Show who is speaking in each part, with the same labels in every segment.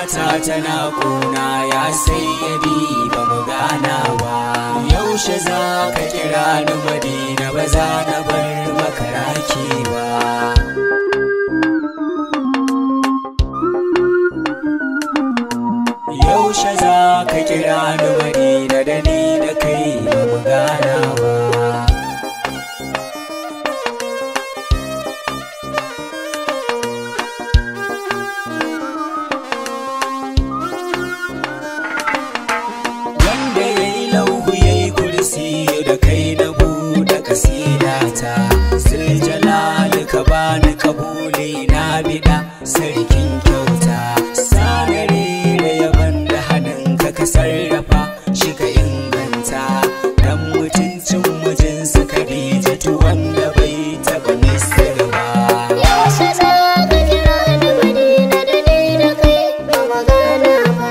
Speaker 1: zuciyata tana kuna ya sayyadi ba mu gana ba. Yaushe za ka kira ni Madina, ba za na bar maka raki ba. Yaushe za ka kira ni Madina, da ni da kai ba mu gana ba. Da kai na buɗe kasidata, Zuljalali ka bani kabuli na biɗa sarkin kyauta. Sanare da yaban da hannunka ka sarrafa shi ka inganta, dan mutuncin mijinsa Khadijatu wanda bai taɓa misir ba.
Speaker 2: Yaushe za ka kira ni Madina, da ni da kai ba magana ba.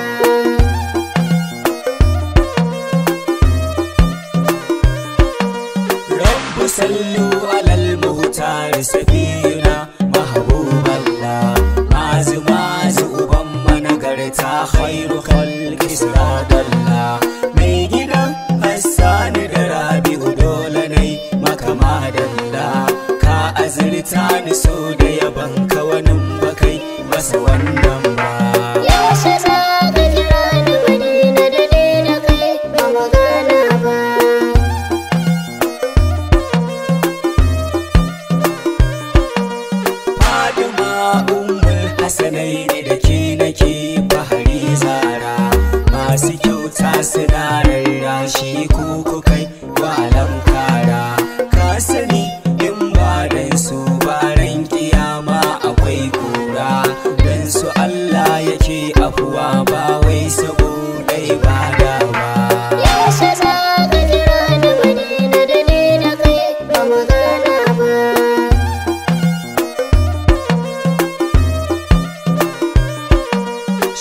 Speaker 1: Sallu alal muhtar safina mahbub Allah, mazu mazu uban managarta khairu khalqi siradallah. Mai gidan Hassani da Rabi'u dole nai maka madalla, ka azurta ni so da yaban ka wani bakai masa wannan ba.
Speaker 2: Yaushe za ka kira ni Madina, da ni da kai ba magana ba. Hasanai ne da ke nake fahari zara, masu kyauta suna rarrashi ko kukai wa alamkara. Ka sani in ba dan su ba ran kiyama akwai kura, dan su Allah yake afuwa ba wai saboda ibada ba. Yaushe za ka kira ni Madina, da ni da kai ba magana ba.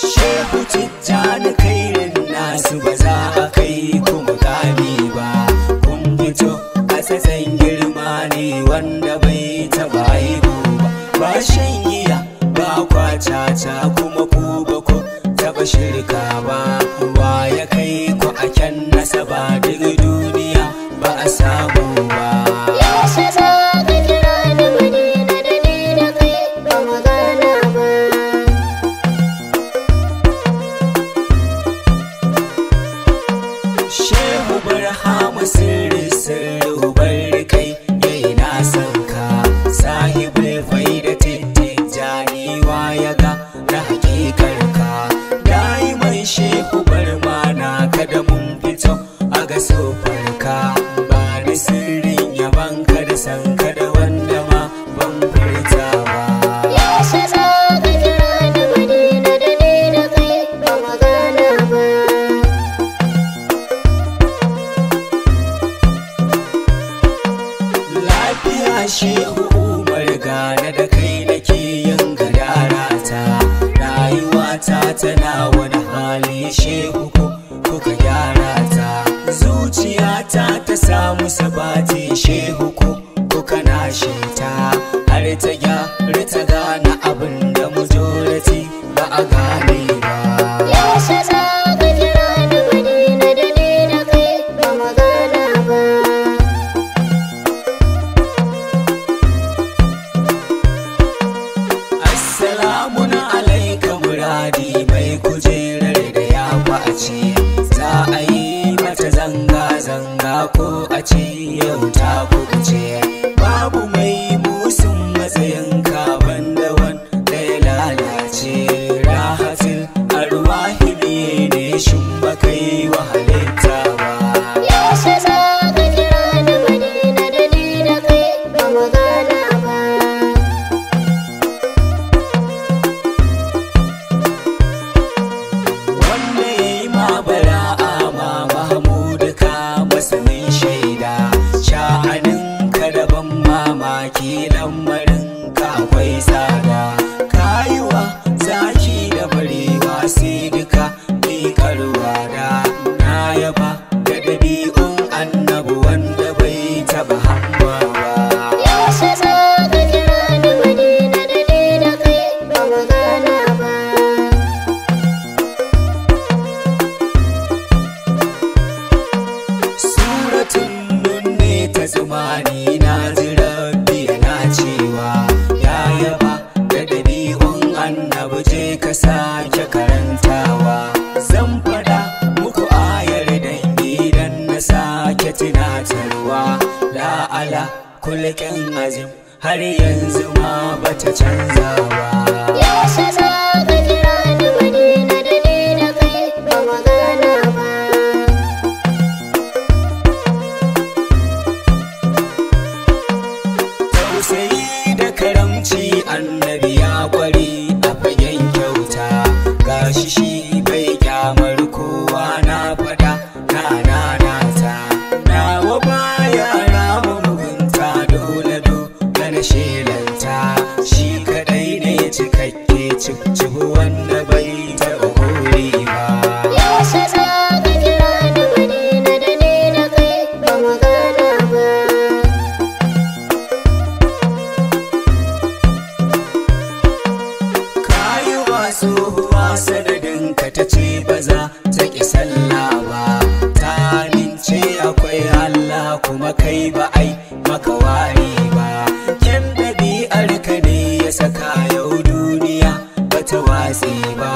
Speaker 1: Shehu Tijjani kairin nasu ba za a kai ku mukami ba. Kun fito a tsatsan girma ne wanda bai taɓa haihu ba. Ba shan giya ba kwacata kuma ku ba ku taɓa shirka ba. Wa ya kai ku a kyan nasaba duk duniya ba a samu ba.
Speaker 2: Yaushe za ka kira ni Madina, da ni da kai ba magana ba.
Speaker 1: Shehu Barhama sirri sirri ubar kai yayi na sanka, sahibul faida Tijjani wa ya ga na hakikar ka. Dai mai Shehu Barma na kada mun fito a ga sofarka, ba ni sirrin yaban ka da sanka da wanda ma ban furta ba.
Speaker 2: Yaushe za ka kira ni Madina, da ni da kai ba magana ba.
Speaker 1: Lafiya Shehu Umar gane da kai nake yin gadarata, rayuwata tana wani hali Shehu ko kuka gyara ta. Zuciyata ta samu sabati Shehu ko kuka nashe ta, har ta gyara ta gane abin da majority ba a gane ba.
Speaker 2: Yaushe za ka kira ni Madina, da ni da kai ba magana ba.
Speaker 1: Assalamun alaika muradi mai kujerar da ya face, za a yi mata zanga-zanga ko a ce yau ta kuce. Babu mai musun matsayin kaban da wanda ya lalace, rahatin arwahi ne shin ba kai wa halitta ba.
Speaker 2: Yaushe za ka kira ni Madina, da ni da kai ba magana ba.
Speaker 1: Wanda ya yi ma bara'a ma Mahmud ka masa min shaida,
Speaker 2: halƙin azim har yanzu ma bata canza ba.
Speaker 1: Yaushe za ka kira ni Madina da ni da kai ba magana ba.
Speaker 2: Tausayi da karamci annabi ya kware a fagen kyauta, gashi shi bai kyamar kowa na fada na nanata. Nawa baya rama mugunta dole na shelanta, shi kadai ne cikakke cif wanda bai taɓa hore ba.
Speaker 1: Yaushe za ka kira ni Madina da ni da kai ba magana ba.
Speaker 2: Kayi wasu sanadin ka ta ce ba za ta ƙi sallah ba, ta nince akwai Allah kuma kai ba ai maka ware ba. Kyan ɗabi'ar ka ne ya saka yau duniya bata watse ba,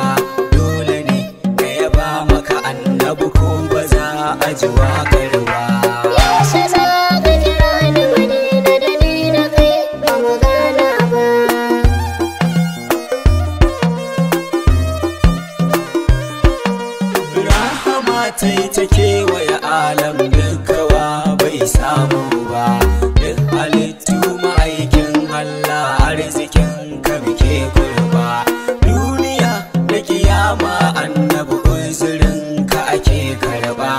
Speaker 2: dole ne na yaba maka annabi ko ba za a ji waƙar ba.
Speaker 1: Yaushe za ka kira ni Madina da ni da kai ba magana ba.
Speaker 2: Rahama ta yi ta kewaye alam dukkawa bai samu ba, duk halittu ma'aikin Allah arzikin ka muke kurba. Duniya da kiyama annabi uzurin ka ake karba,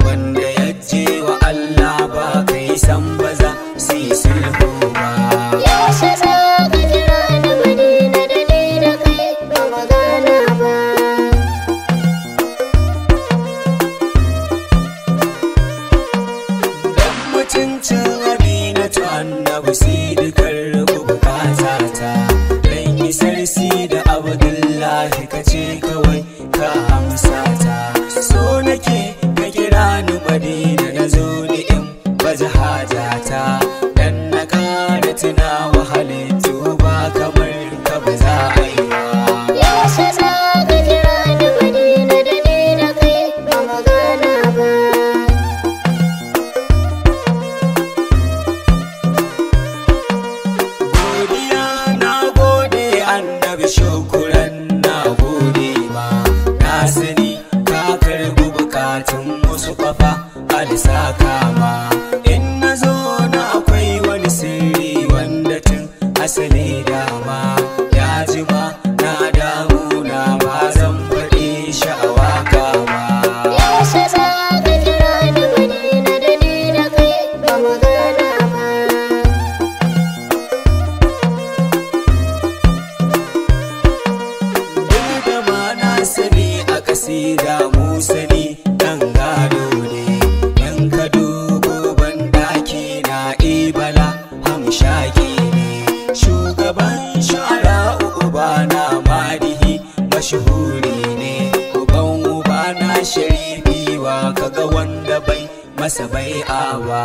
Speaker 2: wanda ya je wa Allah ba kai san ba za su yi sulhu ba.
Speaker 1: Yaushe za ka kira ni Madina da ni da kai ba magana ba.
Speaker 2: Mutuncin Aminatu annabi sidikar bukata ta, dan yi sarsi da Abdullahi ka ce kawai ka amsa ta. So nake ka kira ni Madina na zo ni in baje hajata, dan na ƙara tuna wa halittu ba kamar ka ba za a yi ba.
Speaker 1: Yaushe za ka kira ni Madina da ni da kai ba magana ba.
Speaker 2: Godiya na gode annabi shukuran na gode ma, na sani ka karbi bukatun wasu kafa alisa kama. In na zo na akwai wani sirri wanda tun asali dama ya jima na damu na ba zan faɗi sha'awa kama.
Speaker 1: Yaushe za ka kira ni Madina da ni da kai ba magana ba.
Speaker 2: Duk da ma na sani a kasida mu sani dan gado ne, in ka dubo ban daki na ibala hamshaki ne. Shugaban shara uba na madihi mashhuri ne, uban uba na sharifi wa kaga wanda bai masa bai'a ba.